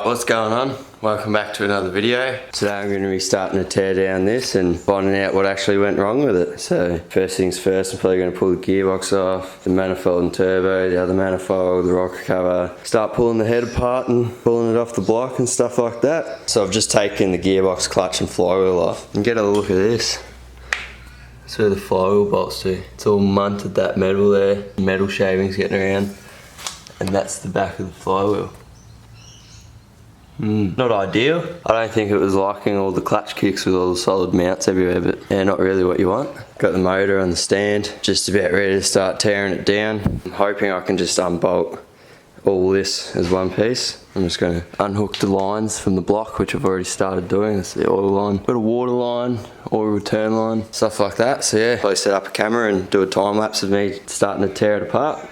what's going on? Welcome back to another video. Today I'm going to be starting to tear down this and finding out what actually went wrong with it. So first things first, I'm probably going to pull the gearbox off, the manifold and turbo, the other manifold, the rocker cover, start pulling the head apart and pulling it off the block and stuff like that. So I've just taken the gearbox, clutch and flywheel off. And get a look at this. That's where the flywheel bolts do. It's all munted, that metal there, metal shavings getting around. And that's the back of the flywheel. Not ideal. I don't think it was liking all the clutch kicks with all the solid mounts everywhere, but yeah, not really what you want. Got the motor on the stand, just about ready to start tearing it down. I'm hoping I can just unbolt all this as one piece. I'm just going to unhook the lines from the block, which I've already started doing. That's the oil line, got a water line, oil return line, stuff like that. So yeah, probably set up a camera and do a time lapse of me starting to tear it apart.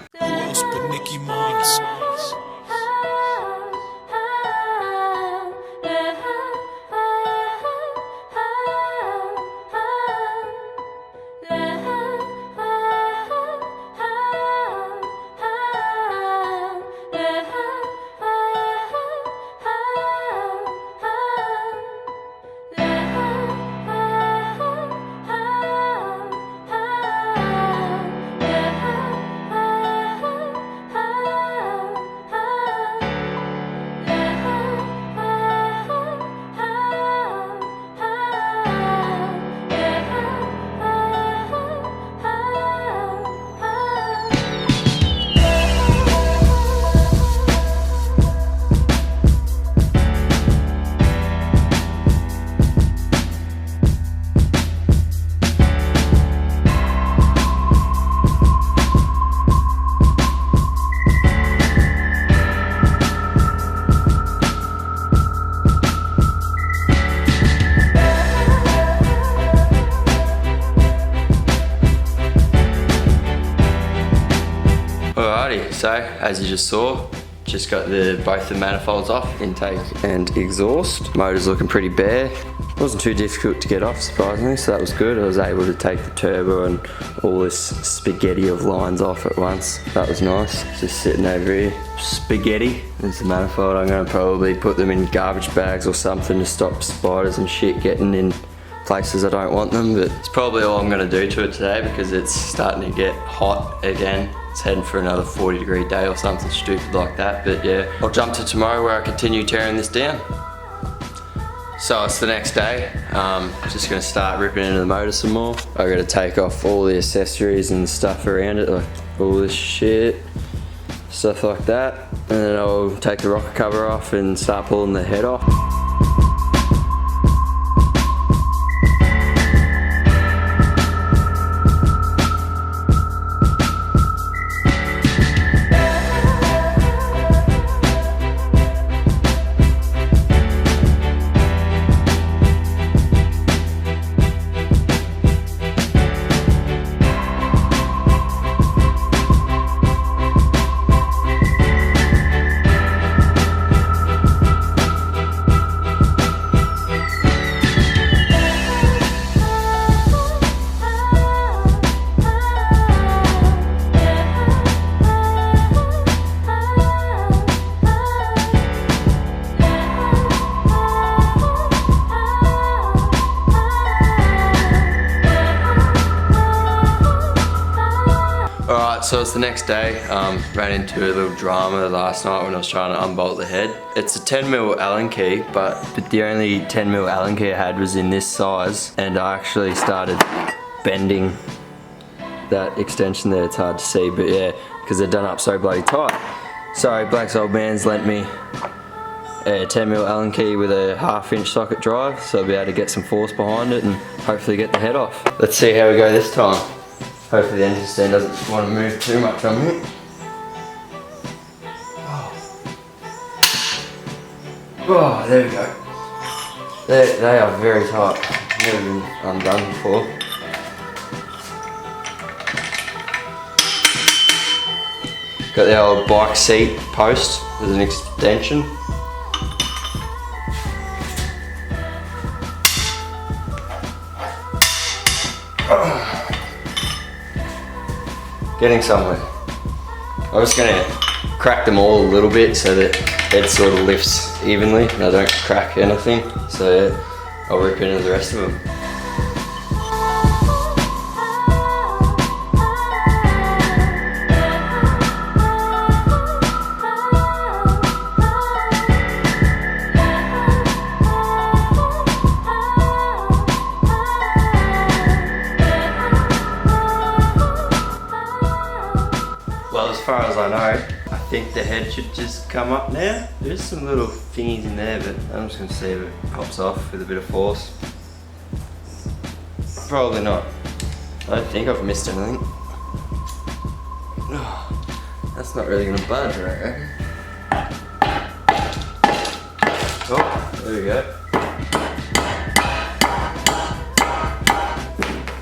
Alrighty, so as you just saw, just got both the manifolds off, intake and exhaust. Motor's looking pretty bare. It wasn't too difficult to get off, surprisingly, so that was good. I was able to take the turbo and all this spaghetti of lines off at once. That was nice. Just sitting over here. Spaghetti. There's the manifold. I'm going to probably put them in garbage bags or something to stop spiders and shit getting in places I don't want them, but it's probably all I'm going to do to it today because it's starting to get hot again. It's heading for another 40-degree day or something stupid like that, but yeah, I'll jump to tomorrow where I continue tearing this down. So it's the next day. Just going to start ripping into the motor some more. I've got to take off all the accessories and stuff around it, like all this shit, stuff like that, and then I'll take the rocker cover off and start pulling the head off. So it's the next day. Ran into a little drama last night when I was trying to unbolt the head. It's a 10mm Allen key, but the only 10mm Allen key I had was in this size, and I actually started bending that extension there. It's hard to see, but yeah, because they're done up so bloody tight. So Black's old man's lent me a 10mm Allen key with a 1/2-inch socket drive, so I'll be able to get some force behind it and hopefully get the head off. Let's see how we go this time. Hopefully the engine stand doesn't want to move too much on me. Oh, there we go. They are very tight. Never been undone before. Got the old bike seat post with an extension. Getting somewhere. I'm just going to crack them all a little bit so that it sort of lifts evenly and I don't crack anything. So yeah, I'll rip into the rest of them. Well, as far as I know, I think the head should just come up now. There's some little thingies in there, but I'm just going to see if it pops off with a bit of force. Probably not. I don't think I've missed anything. Oh, that's not really going to budge, right? Oh, there we go.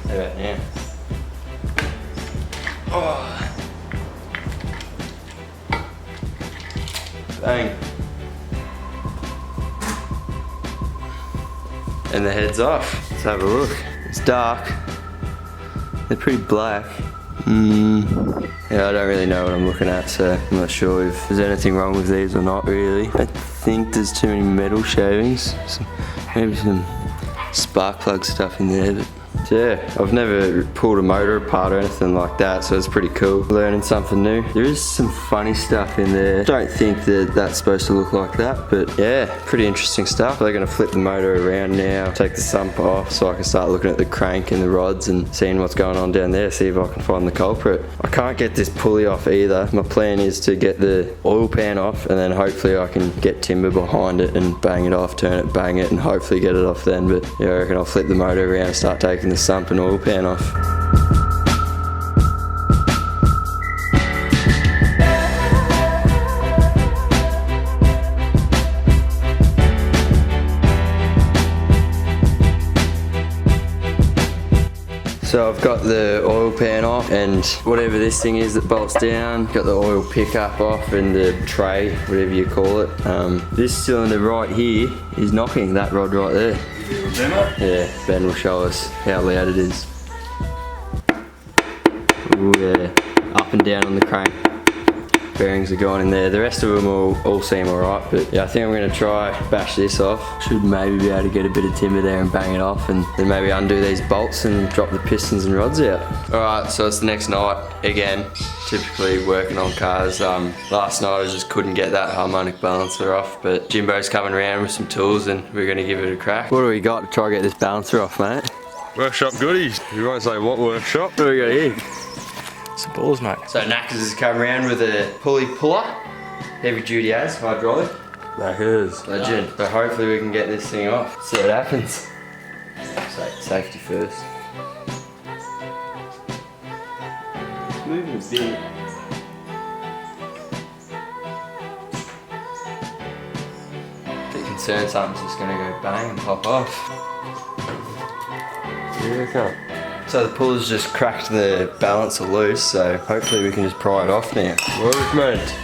How about now? Oh. Bang. And the head's off. Let's have a look. It's dark. They're pretty black. Yeah, I don't really know what I'm looking at, so I'm not sure if there's anything wrong with these or not really. I think there's too many metal shavings. Maybe some spark plug stuff in there, but yeah, I've never pulled a motor apart or anything like that, so it's pretty cool. Learning something new. There is some funny stuff in there. Don't think that that's supposed to look like that, but yeah, pretty interesting stuff. They're gonna flip the motor around now, take the sump off so I can start looking at the crank and the rods and seeing what's going on down there, see if I can find the culprit. I can't get this pulley off either. My plan is to get the oil pan off and then hopefully I can get timber behind it and bang it off, turn it, bang it, and hopefully get it off then. But yeah, I reckon I'll flip the motor around and start taking the sump and oil pan off. So I've got the oil pan off and whatever this thing is that bolts down, got the oil pickup off and the tray, whatever you call it. This cylinder right here is knocking that rod right there. Yeah, Ben will show us how loud it is. Ooh, yeah, up and down on the crank. Bearings are going in there. The rest of them all seem alright, but yeah, I think I'm going to try bash this off. Should maybe be able to get a bit of timber there and bang it off, and then maybe undo these bolts and drop the pistons and rods out. Alright, so it's the next night again. Typically working on cars. Last night I just couldn't get that harmonic balancer off, but Jimbo's coming around with some tools and we're going to give it a crack. What do we got to try to get this balancer off, mate? Workshop goodies. You won't say what workshop. What do we got here? Some balls, mate. So Knackers has come around with a pulley puller, heavy duty as, hydraulic. Knackers. Legend. So hopefully we can get this thing off. See what happens. Safety first. It's moving a bit. Bit concerned something's just gonna go bang and pop off. Here we go. So the puller's just cracked the balancer loose, so hopefully we can just pry it off now. Work, mate.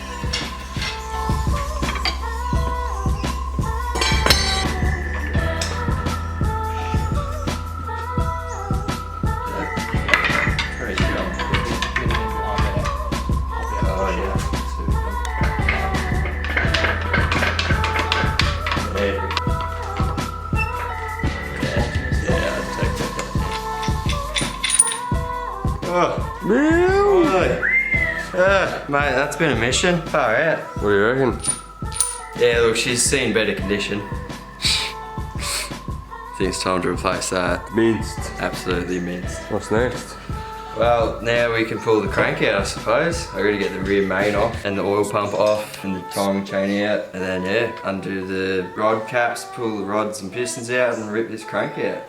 Mate, that's been a mission. Far out. What do you reckon? Yeah, look, she's seen better condition. I think it's time to replace that. Minced. Absolutely minced. What's next? Well, now we can pull the crank out, I suppose. I gotta get the rear main off and the oil pump off and the timing chain out, and then yeah, undo the rod caps, pull the rods and pistons out and rip this crank out.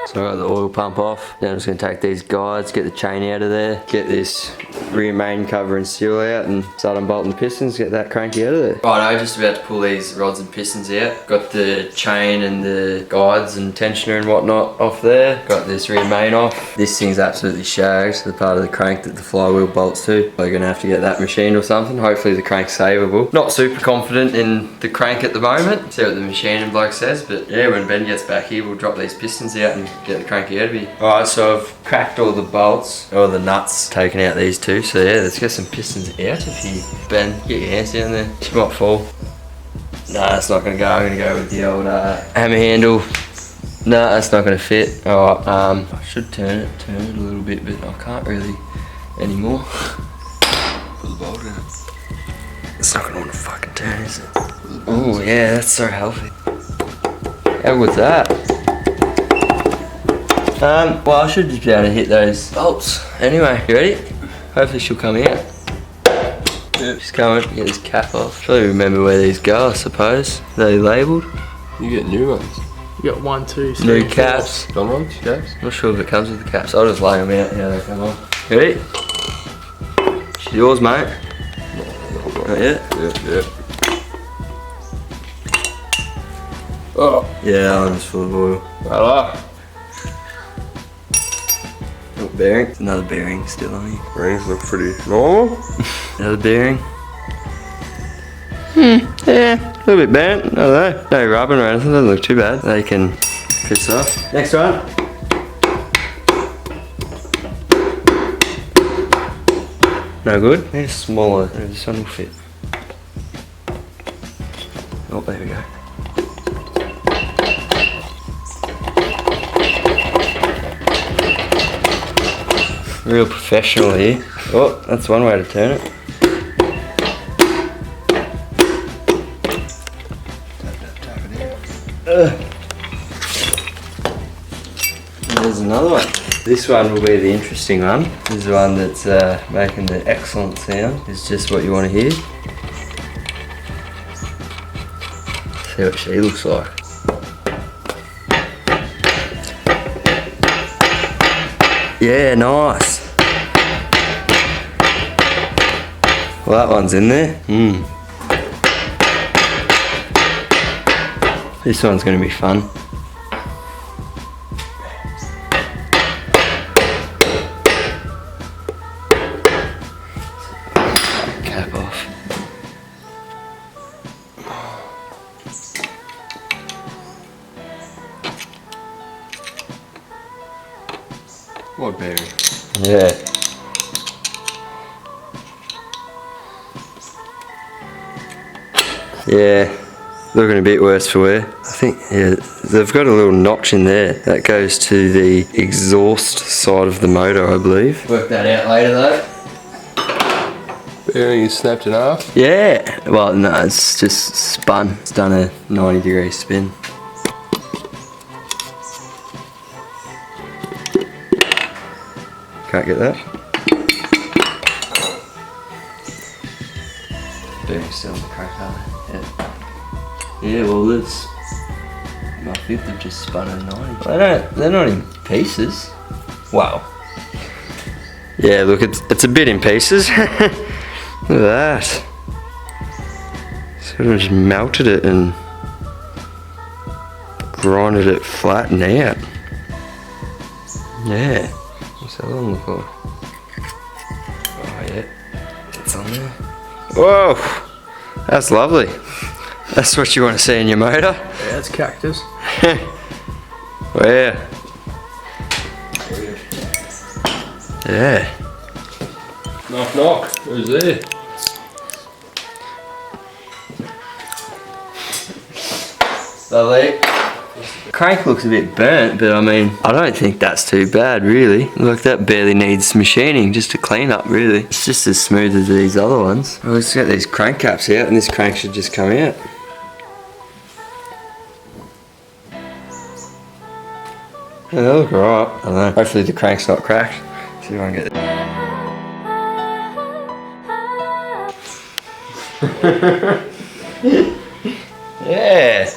So I got the oil pump off. Now I'm just gonna take these guides, get the chain out of there, get this rear main cover and seal out and start unbolting the pistons, get that cranky out of there. Right, I'm just about to pull these rods and pistons out. Got the chain and the guides and tensioner and whatnot off there. Got this rear main off. This thing's absolutely shagged, the part of the crank that the flywheel bolts to. We're gonna have to get that machined or something. Hopefully the crank's savable. Not super confident in the crank at the moment. See what the machining bloke says, but yeah, when Ben gets back here, we'll drop these pistons out and get the cranky out of here. Alright, so I've cracked all the bolts, or the nuts, taken out these two. So yeah, let's get some pistons out of here. Ben, get your hands down there. She might fall. Nah, that's not gonna go. I'm gonna go with the old hammer handle. No, that's not gonna fit. Alright, I should turn it a little bit, but I can't really anymore. Put the bolt in it. It's not gonna want to fucking turn, is it? Oh yeah, that's so healthy. How was that? Well, I should just be able to hit those bolts. Anyway, you ready? Hopefully she'll come out. Yep. She's coming. Get this cap off. Trying remember where these go, I suppose. Are they labelled? You get new ones. You got 1, 2, 3. New caps. Done ones, caps? Not sure if it comes with the caps. I'll just lay them out. Yeah, they come on. Ready? She's yours, mate. Not yet? Yep. Oh. Yeah, that one's full of oil. Voila. Oh, bearing. It's another bearing still on here. Rings look pretty normal. Another bearing. Yeah, a little bit bent. I don't know. No rubbing or anything. Doesn't look too bad. They can piss off. Next one. No good. Need a smaller. Maybe this one will fit. Oh, there we go. Real professional here. Oh, that's one way to turn it. There's another one. This one will be the interesting one. This is the one that's making the excellent sound. It's just what you want to hear. See what she looks like. Yeah, nice. Well, that one's in there. This one's going to be fun. Cap off. What bearing? Yeah. Yeah, looking a bit worse for wear. I think, yeah, they've got a little notch in there. That goes to the exhaust side of the motor, I believe. Work that out later though. Bearing is snapped in half? Yeah, well no, it's just spun. It's done a 90-degree spin. Can't get that. Bearing's still in the crank, are they? Yeah, well that's... I think they've just spun a 90. They're not in pieces. Wow. Yeah, look, it's a bit in pieces. Look at that. Sort of just melted it and grinded it flat and out. Yeah. What's that one look like? Oh yeah, it's on there. Whoa, that's lovely. That's what you want to see in your motor. Yeah, it's cactus. Where? Yeah. Knock knock, who's there? Lovely. Crank looks a bit burnt, but I mean, I don't think that's too bad really. Like that barely needs machining, just to clean up really. It's just as smooth as these other ones. Well, let's get these crank caps out and this crank should just come out. Yeah, they look alright. I don't know. Hopefully the crank's not cracked. See if I can get it. Yeah.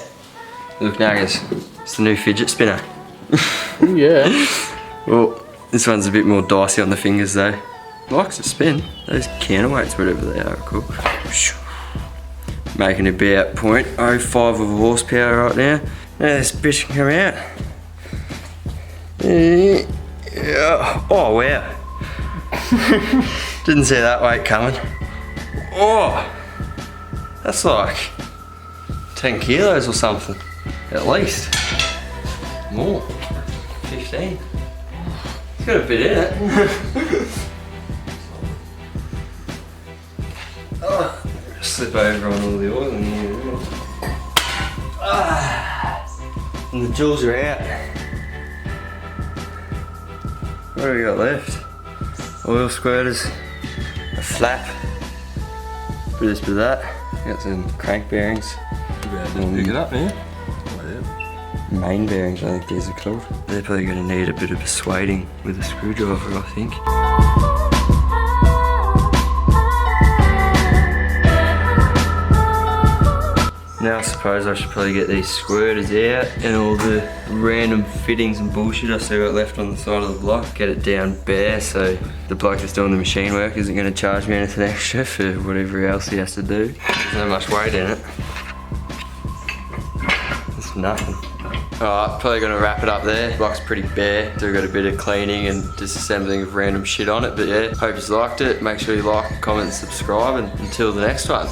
Look, Naggers, it's the new fidget spinner. Oh yeah. Well, this one's a bit more dicey on the fingers though. Likes to spin. Those counterweights, whatever they are cool. Making about 0.05 of a horsepower right now. Now this bitch can come out. Yeah. Oh wow. Didn't see that weight coming. Oh, that's like 10 kilos or something. At least. More. 15. It's got a bit in it. Oh, slip over on all the oil in here. And the jewels are out. What do we got left? Oil squirters, a flap, bit of this, bit of that. Got some crank bearings. Pick it up, man. Main bearings, I think these are called. They're probably going to need a bit of persuading with a screwdriver, I think. Now I suppose I should probably get these squirters out and all the random fittings and bullshit I still got left on the side of the block. Get it down bare so the bloke that's doing the machine work isn't going to charge me anything extra for whatever else he has to do. There's not much weight in it. It's nothing. Alright, probably going to wrap it up there. Block's pretty bare. Still got a bit of cleaning and disassembling of random shit on it. But yeah, hope you liked it. Make sure you like, comment and subscribe, and until the next one.